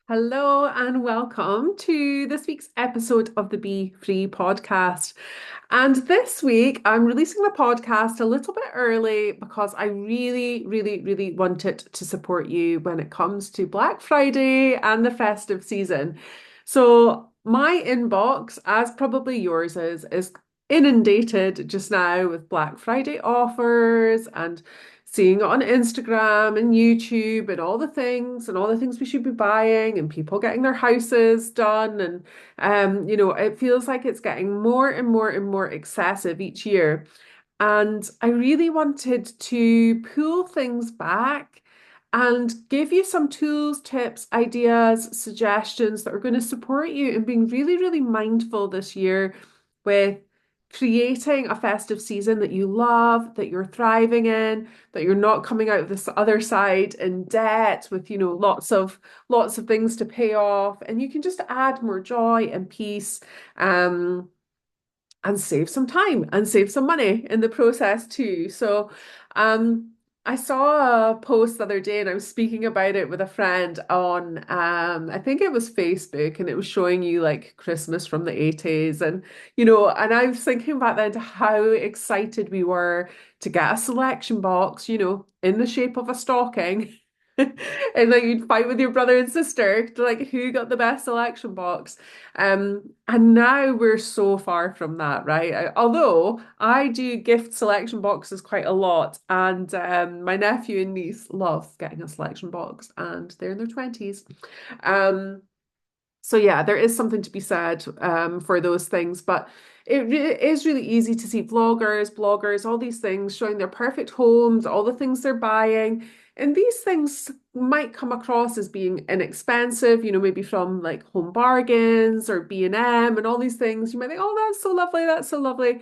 Hello and welcome to this week's episode of the Be Free podcast. And this week, I'm releasing the podcast a little bit early because I really wanted to support you when it comes to Black Friday and the festive season. So, my inbox, as probably yours is inundated just now with Black Friday offers and seeing it on Instagram and YouTube and all the things we should be buying and people getting their houses done. And it feels like it's getting more and more and more excessive each year. And I really wanted to pull things back and give you some tools, tips, ideas, suggestions that are going to support you in being really mindful this year with creating a festive season that you love, that you're thriving in, that you're not coming out of this other side in debt with, lots of things to pay off, and you can just add more joy and peace. Um, and save some time and save some money in the process too. So, um, I saw a post the other day and I was speaking about it with a friend on, I think it was Facebook, and it was showing you like Christmas from the 80s. And I was thinking back then to how excited we were to get a selection box, in the shape of a stocking. And like you'd fight with your brother and sister to like who got the best selection box. And now we're so far from that, right? Although I do gift selection boxes quite a lot, and my nephew and niece love getting a selection box, and they're in their 20s. Um, so yeah, there is something to be said for those things, but it is really easy to see vloggers, bloggers, all these things showing their perfect homes, all the things they're buying. And these things might come across as being inexpensive, maybe from like Home Bargains or B&M and all these things. You might think, oh, that's so lovely, that's so lovely.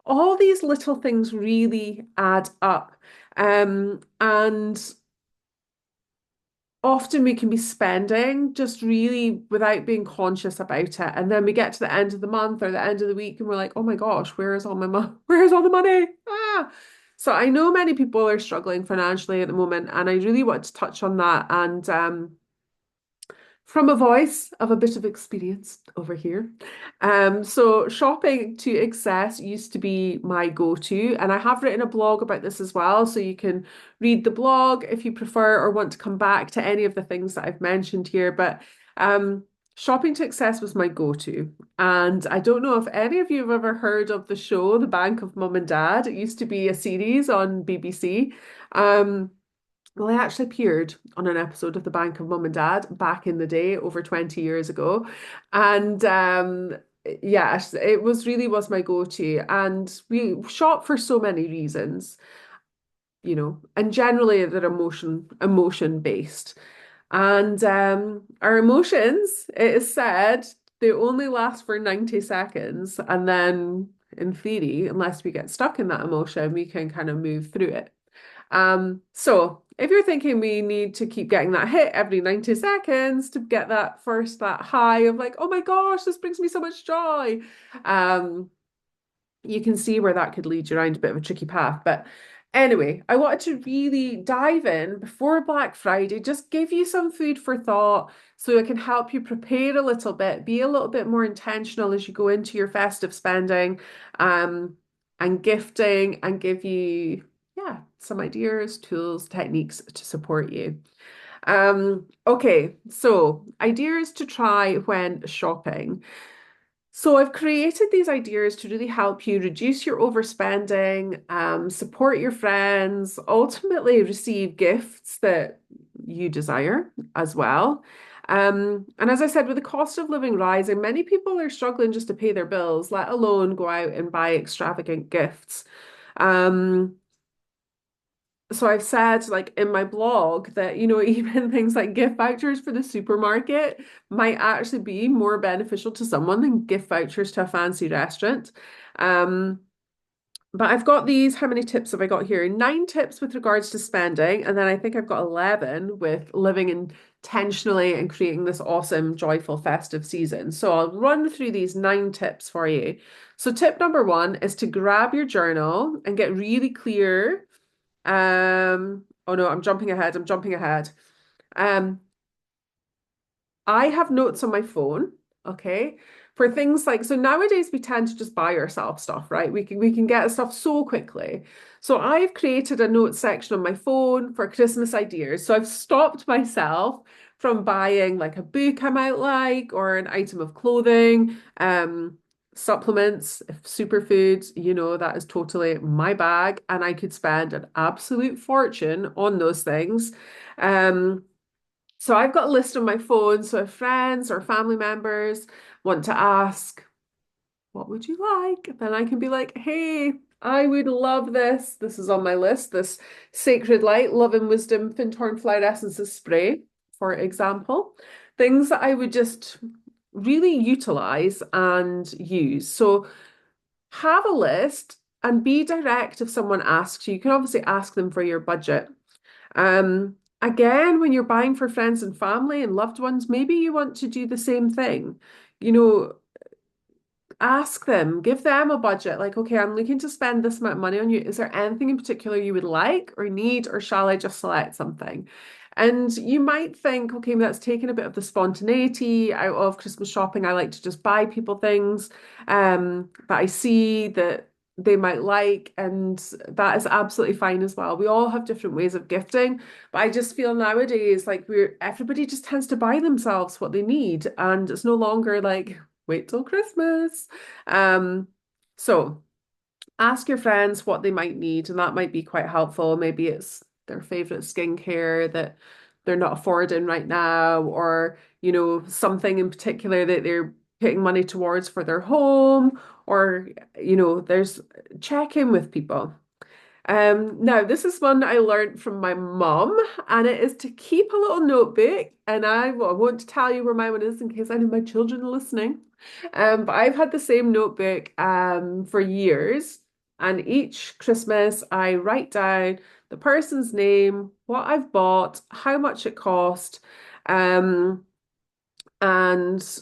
All these little things really add up. And often we can be spending just really without being conscious about it. And then we get to the end of the month or the end of the week and we're like, oh my gosh, where is all my money? Where is all the money? Ah. So I know many people are struggling financially at the moment, and I really want to touch on that. And from a voice of a bit of experience over here. So shopping to excess used to be my go-to, and I have written a blog about this as well, so you can read the blog if you prefer or want to come back to any of the things that I've mentioned here. But shopping to excess was my go-to, and I don't know if any of you have ever heard of the show, The Bank of Mum and Dad. It used to be a series on BBC. Um, well, I actually appeared on an episode of The Bank of Mum and Dad back in the day, over 20 years ago. And yes, it was my go-to. And we shop for so many reasons, and generally they're emotion based. And our emotions, it is said, they only last for 90 seconds. And then in theory, unless we get stuck in that emotion, we can kind of move through it. So if you're thinking we need to keep getting that hit every 90 seconds to get that high of like, oh my gosh, this brings me so much joy. Um, you can see where that could lead you around a bit of a tricky path. But anyway, I wanted to really dive in before Black Friday, just give you some food for thought so it can help you prepare a little bit, be a little bit more intentional as you go into your festive spending, and gifting, and give you, yeah, some ideas, tools, techniques to support you. Okay, so ideas to try when shopping. So I've created these ideas to really help you reduce your overspending, support your friends, ultimately receive gifts that you desire as well. And as I said, with the cost of living rising, many people are struggling just to pay their bills, let alone go out and buy extravagant gifts. Um, so I've said like in my blog that, even things like gift vouchers for the supermarket might actually be more beneficial to someone than gift vouchers to a fancy restaurant. Um, but I've got these, how many tips have I got here? 9 tips with regards to spending, and then I think I've got 11 with living intentionally and creating this awesome, joyful, festive season. So I'll run through these 9 tips for you. So tip number 1 is to grab your journal and get really clear. Oh no, I'm jumping ahead. I'm jumping ahead. Um, I have notes on my phone, okay, for things like so nowadays we tend to just buy ourselves stuff, right? We can get stuff so quickly. So I've created a notes section on my phone for Christmas ideas. So I've stopped myself from buying like a book I might like or an item of clothing, supplements, superfoods, that is totally my bag, and I could spend an absolute fortune on those things. Um, so I've got a list on my phone. So if friends or family members want to ask, what would you like? Then I can be like, hey, I would love this. This is on my list. This Sacred Light Love and Wisdom Fintorn Flower Essences spray, for example. Things that I would just really utilize and use. So have a list and be direct if someone asks you. You can obviously ask them for your budget. Again, when you're buying for friends and family and loved ones, maybe you want to do the same thing. You know, ask them, give them a budget. Like, okay, I'm looking to spend this amount of money on you. Is there anything in particular you would like or need, or shall I just select something? And you might think, okay, that's taking a bit of the spontaneity out of Christmas shopping. I like to just buy people things that I see that they might like, and that is absolutely fine as well. We all have different ways of gifting, but I just feel nowadays like we're everybody just tends to buy themselves what they need, and it's no longer like wait till Christmas. Um, so ask your friends what they might need, and that might be quite helpful. Maybe it's their favorite skincare that they're not affording right now, or something in particular that they're putting money towards for their home, or there's check in with people. Now this is one I learned from my mom, and it is to keep a little notebook. And I won't tell you where my one is in case any of my children are listening. But I've had the same notebook for years, and each Christmas I write down the person's name, what I've bought, how much it cost, um, and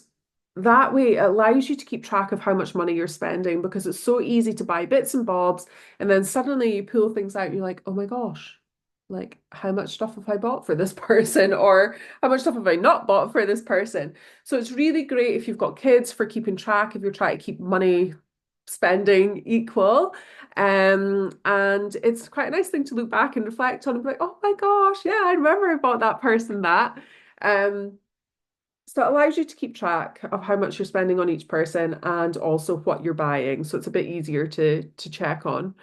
that way it allows you to keep track of how much money you're spending, because it's so easy to buy bits and bobs and then suddenly you pull things out and you're like, oh my gosh, like how much stuff have I bought for this person, or how much stuff have I not bought for this person? So it's really great if you've got kids for keeping track, if you're trying to keep money spending equal. And it's quite a nice thing to look back and reflect on and be like, oh my gosh, yeah, I remember I bought that person that. Um, so it allows you to keep track of how much you're spending on each person and also what you're buying. So it's a bit easier to check on.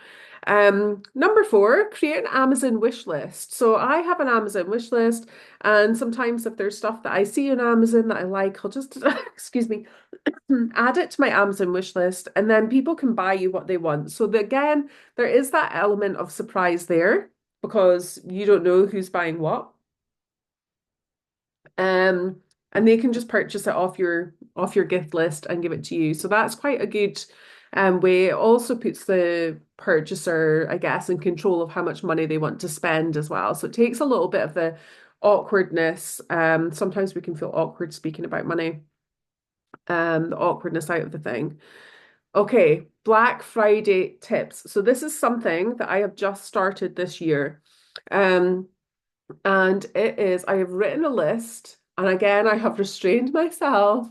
Number four, create an Amazon wish list. So I have an Amazon wish list, and sometimes if there's stuff that I see on Amazon that I like, I'll just, excuse me, add it to my Amazon wish list, and then people can buy you what they want. So again, there is that element of surprise there because you don't know who's buying what. Um, and they can just purchase it off your gift list and give it to you. So that's quite a good way. It also puts the purchaser, I guess, in control of how much money they want to spend as well. So it takes a little bit of the awkwardness. Sometimes we can feel awkward speaking about money, the awkwardness out of the thing. Okay, Black Friday tips. So this is something that I have just started this year. Um, and it is, I have written a list, and again, I have restrained myself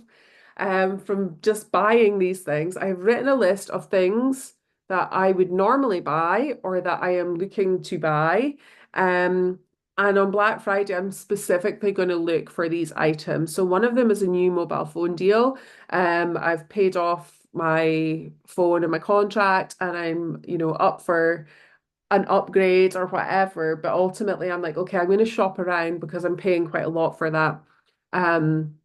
from just buying these things. I have written a list of things that I would normally buy or that I am looking to buy. Um, and on Black Friday, I'm specifically going to look for these items. So one of them is a new mobile phone deal. I've paid off my phone and my contract, and I'm, up for an upgrade or whatever. But ultimately, I'm like, okay, I'm going to shop around because I'm paying quite a lot for that. Um,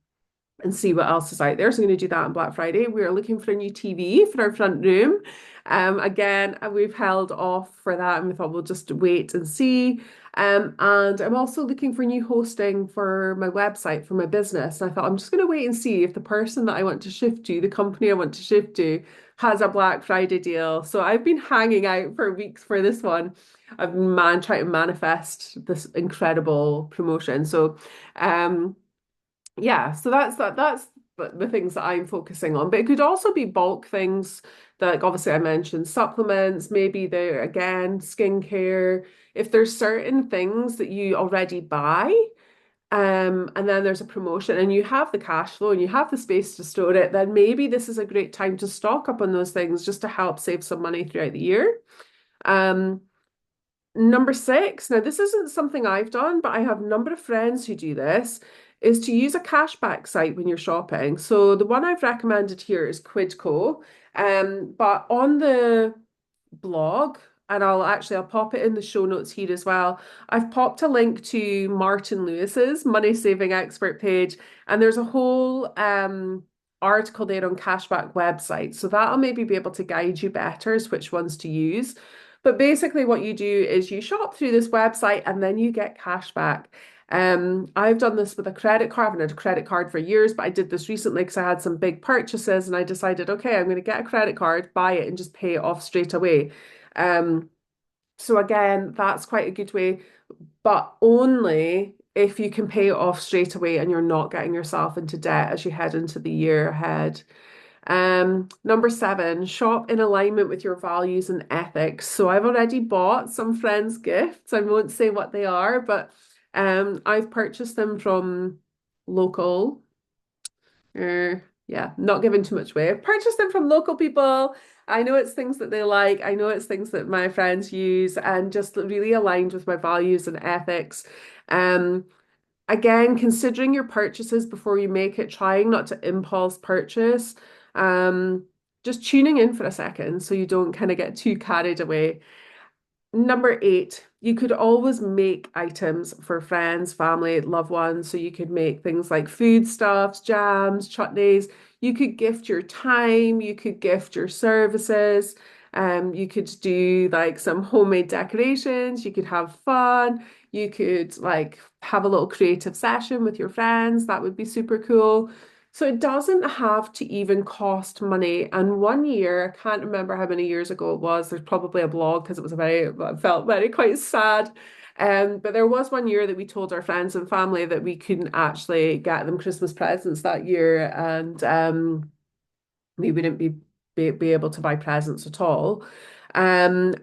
and see what else is out there. So I'm going to do that on Black Friday. We are looking for a new TV for our front room. Again, we've held off for that and we thought we'll just wait and see. And I'm also looking for new hosting for my website for my business. And I thought I'm just going to wait and see if the person that I want to shift to, the company I want to shift to, has a Black Friday deal. So I've been hanging out for weeks for this one. I've been trying to manifest this incredible promotion. So yeah, so that's the things that I'm focusing on. But it could also be bulk things that, like, obviously I mentioned supplements, maybe there again, skincare. If there's certain things that you already buy, and then there's a promotion and you have the cash flow and you have the space to store it, then maybe this is a great time to stock up on those things just to help save some money throughout the year. Um, Number six, now this isn't something I've done, but I have a number of friends who do this, is to use a cashback site when you're shopping. So the one I've recommended here is Quidco. But on the blog, and I'll pop it in the show notes here as well. I've popped a link to Martin Lewis's money saving expert page, and there's a whole article there on cashback websites. So that'll maybe be able to guide you better as which ones to use. But basically, what you do is you shop through this website and then you get cash back. I've done this with a credit card. I've had a credit card for years, but I did this recently because I had some big purchases and I decided, okay, I'm going to get a credit card, buy it, and just pay it off straight away. Um, so again, that's quite a good way, but only if you can pay it off straight away and you're not getting yourself into debt as you head into the year ahead. Number seven, shop in alignment with your values and ethics. So I've already bought some friends' gifts. I won't say what they are, but I've purchased them from local. Yeah, not giving too much away. I've purchased them from local people. I know it's things that they like. I know it's things that my friends use, and just really aligned with my values and ethics. Um, Again, considering your purchases before you make it, trying not to impulse purchase. Um, just tuning in for a second so you don't kind of get too carried away. Number eight, you could always make items for friends, family, loved ones. So you could make things like foodstuffs, jams, chutneys. You could gift your time, you could gift your services. You could do like some homemade decorations, you could have fun, you could like have a little creative session with your friends. That would be super cool. So it doesn't have to even cost money. And one year, I can't remember how many years ago it was. There's probably a blog because I felt very quite sad. But there was one year that we told our friends and family that we couldn't actually get them Christmas presents that year, and we wouldn't be able to buy presents at all. And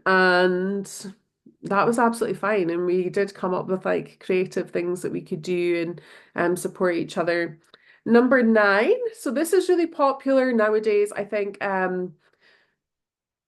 that was absolutely fine. And we did come up with like creative things that we could do and support each other. Number nine, so this is really popular nowadays. I think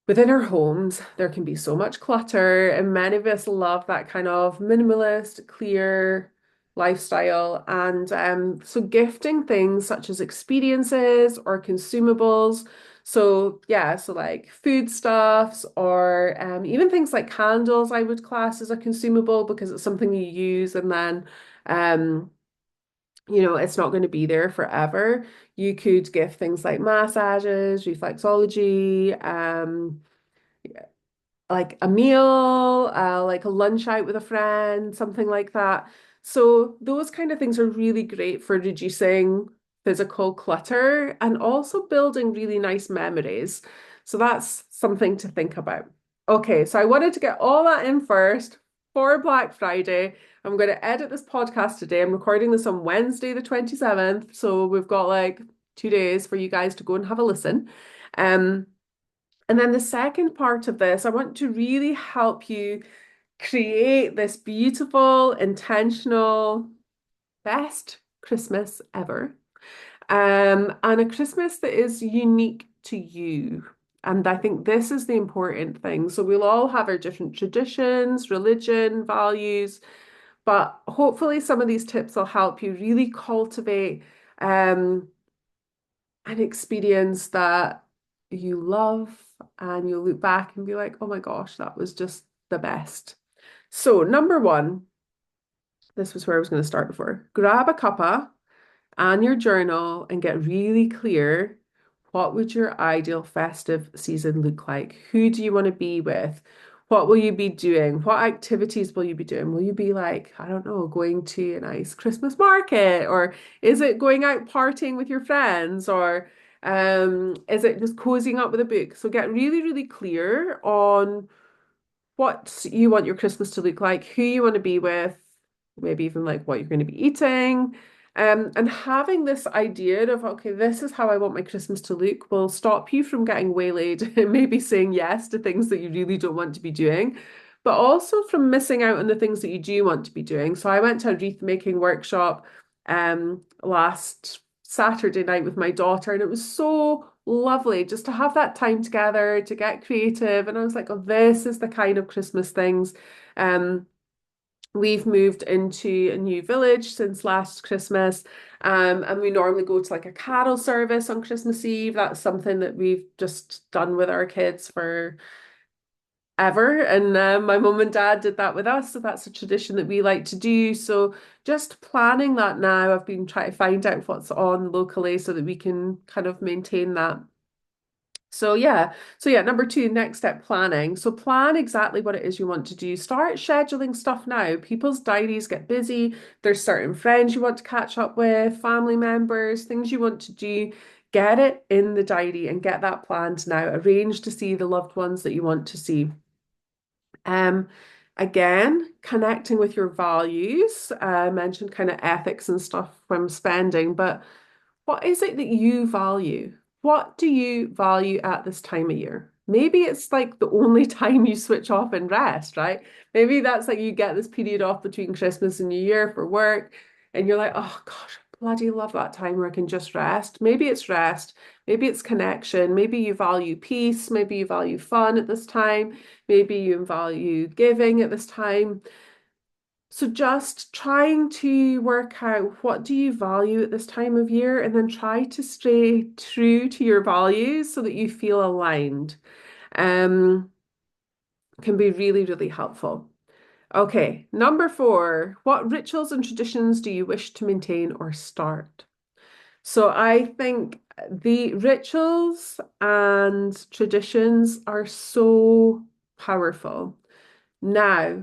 within our homes, there can be so much clutter, and many of us love that kind of minimalist, clear lifestyle. And so gifting things such as experiences or consumables. So yeah, so like foodstuffs or even things like candles, I would class as a consumable because it's something you use and then um it's not going to be there forever. You could give things like massages, reflexology, like a meal, like a lunch out with a friend, something like that. So those kind of things are really great for reducing physical clutter and also building really nice memories. So that's something to think about. Okay, so I wanted to get all that in first for Black Friday. I'm going to edit this podcast today. I'm recording this on Wednesday, the 27th. So we've got like 2 days for you guys to go and have a listen. Um, and then the second part of this, I want to really help you create this beautiful, intentional, best Christmas ever. And a Christmas that is unique to you. And I think this is the important thing. So we'll all have our different traditions, religion, values, but hopefully some of these tips will help you really cultivate an experience that you love and you'll look back and be like, oh my gosh, that was just the best. So, number one, this was where I was going to start before. Grab a cuppa and your journal and get really clear. What would your ideal festive season look like? Who do you want to be with? What will you be doing? What activities will you be doing? Will you be like, I don't know, going to a nice Christmas market? Or is it going out partying with your friends? Or is it just cozying up with a book? So get really, really clear on what you want your Christmas to look like, who you want to be with, maybe even like what you're going to be eating. And having this idea of, okay, this is how I want my Christmas to look will stop you from getting waylaid and maybe saying yes to things that you really don't want to be doing. but also from missing out on the things that you do want to be doing. So I went to a wreath making workshop last Saturday night with my daughter, and it was so lovely just to have that time together to get creative. And I was like, oh, this is the kind of Christmas things. Um, We've moved into a new village since last Christmas, and we normally go to like a carol service on Christmas Eve. That's something that we've just done with our kids for ever. And my mum and dad did that with us. So that's a tradition that we like to do. So just planning that now, I've been trying to find out what's on locally so that we can kind of maintain that. So yeah, number two, next step, planning. So plan exactly what it is you want to do. Start scheduling stuff now. People's diaries get busy. There's certain friends you want to catch up with, family members, things you want to do. Get it in the diary and get that planned now. Arrange to see the loved ones that you want to see. Um, Again, connecting with your values. I mentioned kind of ethics and stuff from spending, but what is it that you value? What do you value at this time of year? Maybe it's like the only time you switch off and rest, right? Maybe that's like you get this period off between Christmas and New Year for work, and you're like, oh gosh, I bloody love that time where I can just rest. Maybe it's rest, maybe it's connection, maybe you value peace, maybe you value fun at this time, maybe you value giving at this time. So just trying to work out what do you value at this time of year and then try to stay true to your values so that you feel aligned. Um, can be really, really helpful. Okay, number four, what rituals and traditions do you wish to maintain or start? So I think the rituals and traditions are so powerful. Now,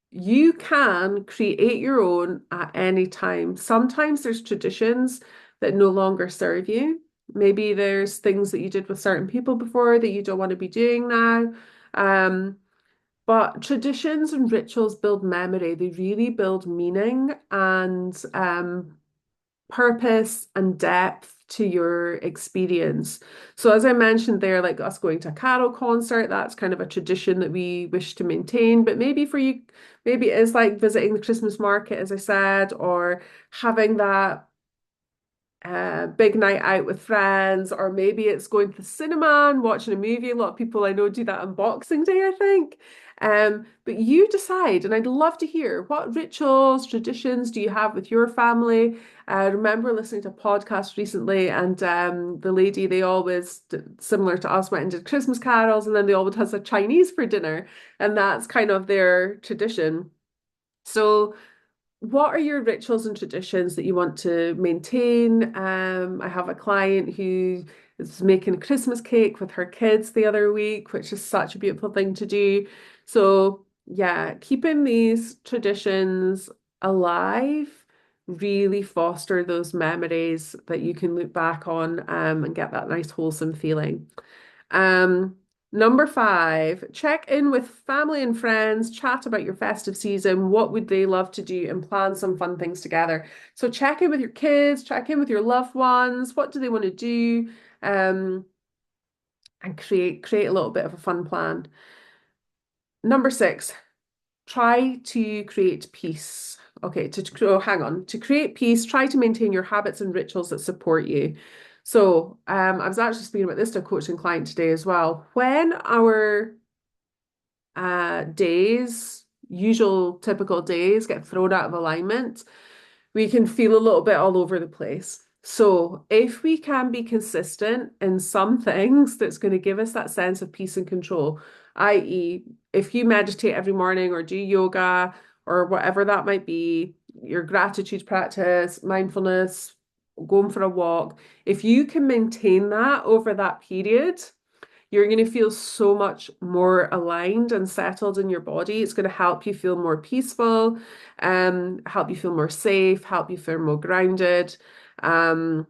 you can create your own at any time. Sometimes there's traditions that no longer serve you. Maybe there's things that you did with certain people before that you don't want to be doing now. Um, but traditions and rituals build memory. They really build meaning and purpose and depth to your experience. So as I mentioned there, like us going to a carol concert, that's kind of a tradition that we wish to maintain. But maybe for you, maybe it is like visiting the Christmas market, as I said, or having that big night out with friends, or maybe it's going to the cinema and watching a movie. A lot of people I know do that on Boxing Day, I think. But you decide, and I'd love to hear what rituals, traditions do you have with your family? I remember listening to a podcast recently, and the lady, they always, similar to us, went and did Christmas carols, and then they always has a Chinese for dinner, and that's kind of their tradition. So what are your rituals and traditions that you want to maintain? I have a client who is making a Christmas cake with her kids the other week, which is such a beautiful thing to do. So, yeah, keeping these traditions alive really foster those memories that you can look back on and get that nice wholesome feeling. Um, Number five, check in with family and friends, chat about your festive season. What would they love to do and plan some fun things together? So check in with your kids, check in with your loved ones. What do they want to do? Um, and create a little bit of a fun plan. Number six, try to create peace. Okay, hang on. To create peace, try to maintain your habits and rituals that support you. So, I was actually speaking about this to a coaching client today as well. When our usual typical days get thrown out of alignment, we can feel a little bit all over the place. So if we can be consistent in some things that's going to give us that sense of peace and control, i.e., if you meditate every morning or do yoga or whatever that might be, your gratitude practice, mindfulness, going for a walk, if you can maintain that over that period, you're going to feel so much more aligned and settled in your body. It's going to help you feel more peaceful, help you feel more safe, help you feel more grounded, when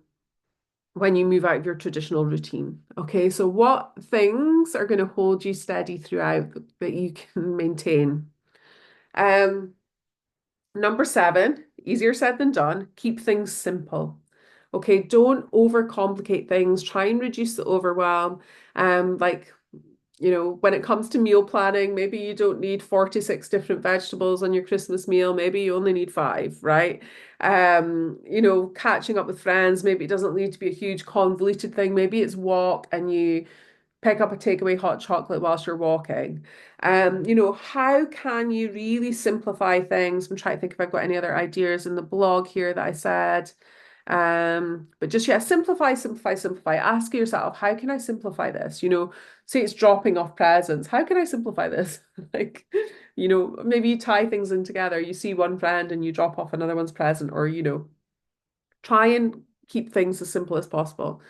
you move out of your traditional routine. Okay, so what things are going to hold you steady throughout that you can maintain? Um, Number seven, easier said than done, keep things simple. Okay, don't overcomplicate things. Try and reduce the overwhelm. Like When it comes to meal planning, maybe you don't need 46 different vegetables on your Christmas meal. Maybe you only need five, right? Catching up with friends, maybe it doesn't need to be a huge convoluted thing. Maybe it's walk and you pick up a takeaway hot chocolate whilst you're walking. How can you really simplify things? I'm trying to think if I've got any other ideas in the blog here that I said. But just yeah, simplify, simplify, simplify. Ask yourself, how can I simplify this? Say it's dropping off presents. How can I simplify this? Like, maybe you tie things in together. You see one friend and you drop off another one's present, or try and keep things as simple as possible.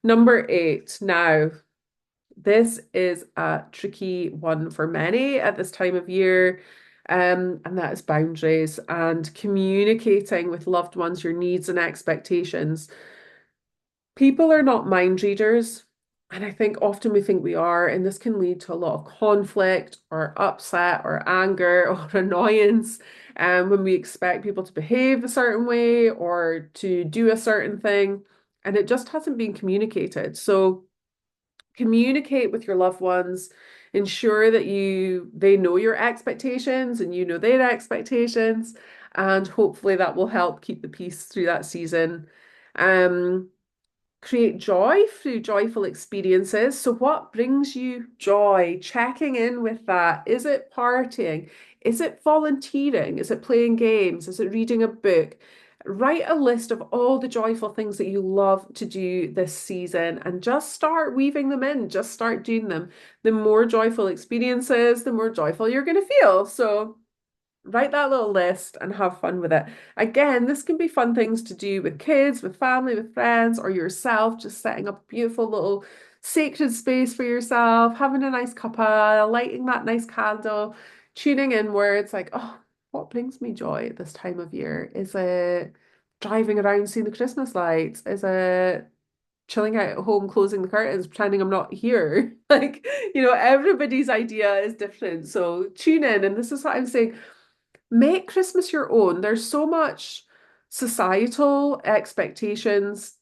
Number eight. Now, this is a tricky one for many at this time of year. And that is boundaries and communicating with loved ones your needs and expectations. People are not mind readers, and I think often we think we are, and this can lead to a lot of conflict or upset or anger or annoyance when we expect people to behave a certain way or to do a certain thing, and it just hasn't been communicated. So communicate with your loved ones, ensure that they know your expectations and you know their expectations, and hopefully that will help keep the peace through that season. Um, Create joy through joyful experiences. So, what brings you joy? Checking in with that. Is it partying? Is it volunteering? Is it playing games? Is it reading a book? Write a list of all the joyful things that you love to do this season and just start weaving them in. Just start doing them. The more joyful experiences, the more joyful you're going to feel. So, write that little list and have fun with it. Again, this can be fun things to do with kids, with family, with friends, or yourself, just setting up a beautiful little sacred space for yourself, having a nice cuppa, lighting that nice candle, tuning inwards, like, oh, what brings me joy at this time of year? Is it driving around seeing the Christmas lights? Is it chilling out at home, closing the curtains, pretending I'm not here? Like, everybody's idea is different. So tune in. And this is what I'm saying, make Christmas your own. There's so much societal expectations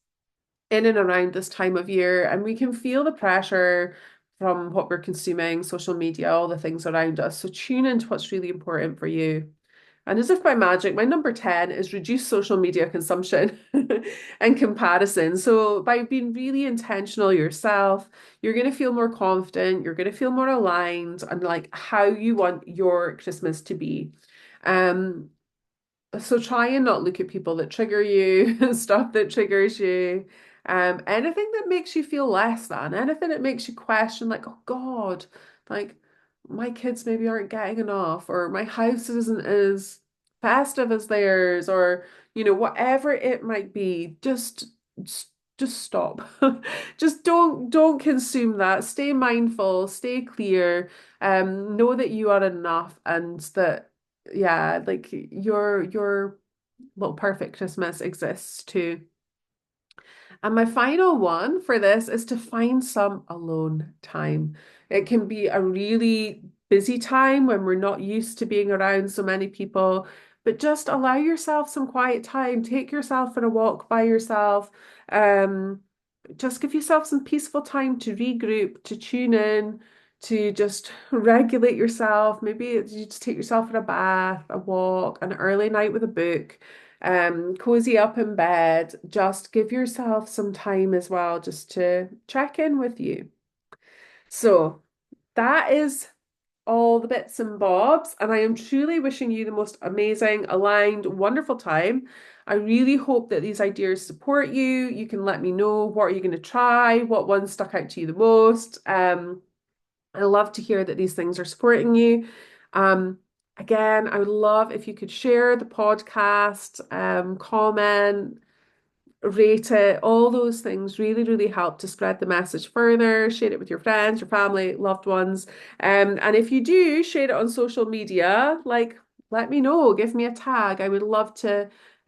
in and around this time of year, and we can feel the pressure from what we're consuming, social media, all the things around us. So tune into what's really important for you. And as if by magic, my number 10 is reduce social media consumption and comparison. So by being really intentional yourself, you're going to feel more confident, you're going to feel more aligned and like how you want your Christmas to be. Um, so try and not look at people that trigger you, stuff that triggers you, anything that makes you feel less than, anything that makes you question, like, oh God, like my kids maybe aren't getting enough, or my house isn't as festive as theirs, or whatever it might be, just stop. Just don't consume that. Stay mindful, stay clear, know that you are enough and that yeah, like your little perfect Christmas exists too. And my final one for this is to find some alone time. It can be a really busy time when we're not used to being around so many people, but just allow yourself some quiet time. Take yourself for a walk by yourself. Um, just give yourself some peaceful time to regroup, to tune in, to just regulate yourself. Maybe you just take yourself for a bath, a walk, an early night with a book, cozy up in bed. Just give yourself some time as well, just to check in with you. So that is all the bits and bobs, and I am truly wishing you the most amazing, aligned, wonderful time. I really hope that these ideas support you. You can let me know what are you going to try, what one stuck out to you the most. I love to hear that these things are supporting you. Again, I would love if you could share the podcast, comment, rate it, all those things really, really help to spread the message further. Share it with your friends, your family, loved ones. And if you do share it on social media, like let me know, give me a tag.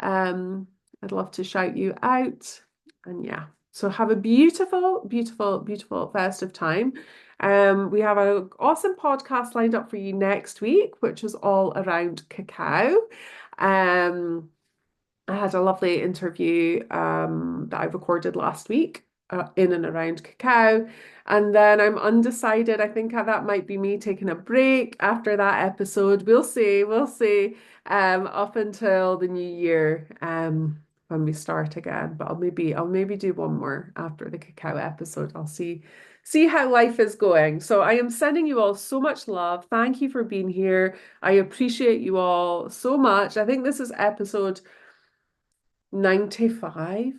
Um, I'd love to shout you out. And yeah, so have a beautiful, beautiful, beautiful festive time. We have an awesome podcast lined up for you next week, which is all around cacao. Um, I had a lovely interview that I recorded last week. in and around cacao. And then I'm undecided. I think that might be me taking a break after that episode. We'll see. We'll see. Up until the new year, when we start again. But I'll maybe do one more after the cacao episode. I'll see how life is going. So I am sending you all so much love. Thank you for being here. I appreciate you all so much. I think this is episode 95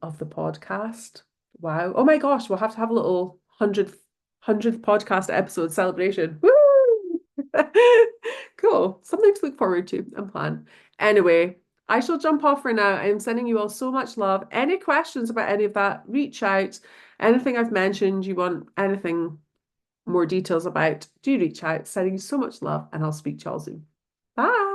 of the podcast. Wow. Oh my gosh, we'll have to have a little 100th podcast episode celebration. Woo! Cool. Something to look forward to and plan. Anyway, I shall jump off for now. I am sending you all so much love. Any questions about any of that, reach out. Anything I've mentioned, you want anything more details about, do reach out. Sending you so much love, and I'll speak to you all soon. Bye.